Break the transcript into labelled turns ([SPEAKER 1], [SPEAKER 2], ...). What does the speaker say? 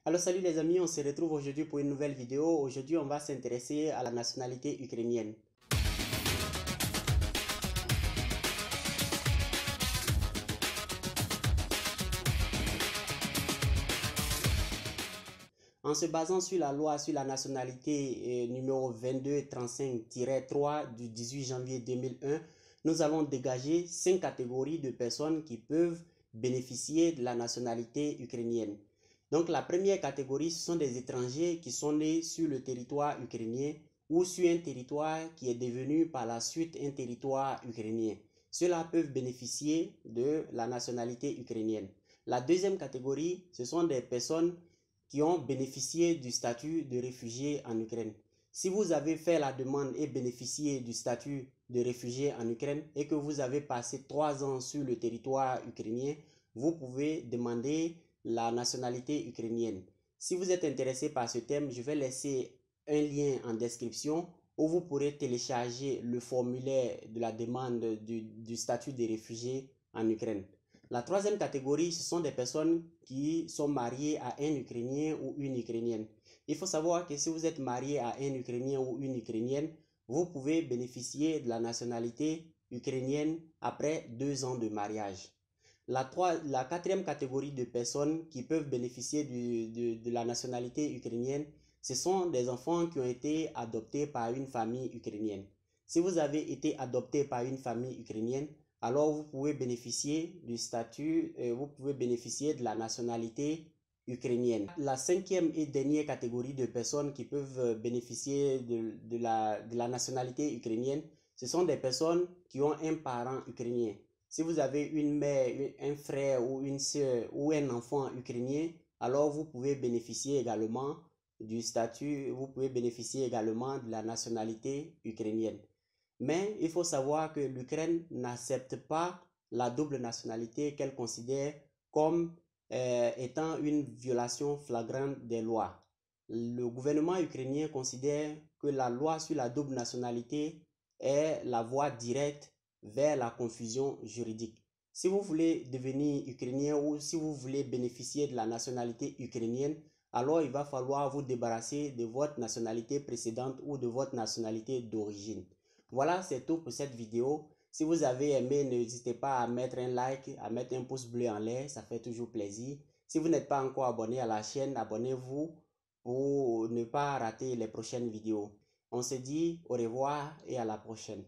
[SPEAKER 1] Alors salut les amis, on se retrouve aujourd'hui pour une nouvelle vidéo. Aujourd'hui on va s'intéresser à la nationalité ukrainienne. En se basant sur la loi sur la nationalité numéro 2235-3 du 18 janvier 2001, nous allons dégager 5 catégories de personnes qui peuvent bénéficier de la nationalité ukrainienne. Donc la première catégorie, ce sont des étrangers qui sont nés sur le territoire ukrainien ou sur un territoire qui est devenu par la suite un territoire ukrainien. Ceux-là peuvent bénéficier de la nationalité ukrainienne. La deuxième catégorie, ce sont des personnes qui ont bénéficié du statut de réfugié en Ukraine. Si vous avez fait la demande et bénéficié du statut de réfugié en Ukraine et que vous avez passé 3 ans sur le territoire ukrainien, vous pouvez demander la nationalité ukrainienne. Si vous êtes intéressé par ce thème, je vais laisser un lien en description où vous pourrez télécharger le formulaire de la demande du statut de réfugié en Ukraine. La troisième catégorie, ce sont des personnes qui sont mariées à un Ukrainien ou une Ukrainienne. Il faut savoir que si vous êtes marié à un Ukrainien ou une Ukrainienne, vous pouvez bénéficier de la nationalité ukrainienne après 2 ans de mariage. La quatrième catégorie de personnes qui peuvent bénéficier de la nationalité ukrainienne, ce sont des enfants qui ont été adoptés par une famille ukrainienne. Si vous avez été adopté par une famille ukrainienne, alors vous pouvez bénéficier du statut, vous pouvez bénéficier de la nationalité ukrainienne. La cinquième et dernière catégorie de personnes qui peuvent bénéficier de la nationalité ukrainienne, ce sont des personnes qui ont un parent ukrainien. Si vous avez une mère, un frère ou une soeur ou un enfant ukrainien, alors vous pouvez bénéficier également du statut, vous pouvez bénéficier également de la nationalité ukrainienne. Mais il faut savoir que l'Ukraine n'accepte pas la double nationalité qu'elle considère comme étant une violation flagrante des lois. Le gouvernement ukrainien considère que la loi sur la double nationalité est la voie directe vers la confusion juridique. Si vous voulez devenir ukrainien ou si vous voulez bénéficier de la nationalité ukrainienne, alors il va falloir vous débarrasser de votre nationalité précédente ou de votre nationalité d'origine. Voilà, c'est tout pour cette vidéo. Si vous avez aimé, n'hésitez pas à mettre un like, à mettre un pouce bleu en l'air, ça fait toujours plaisir. Si vous n'êtes pas encore abonné à la chaîne, abonnez-vous pour ne pas rater les prochaines vidéos. On se dit au revoir et à la prochaine.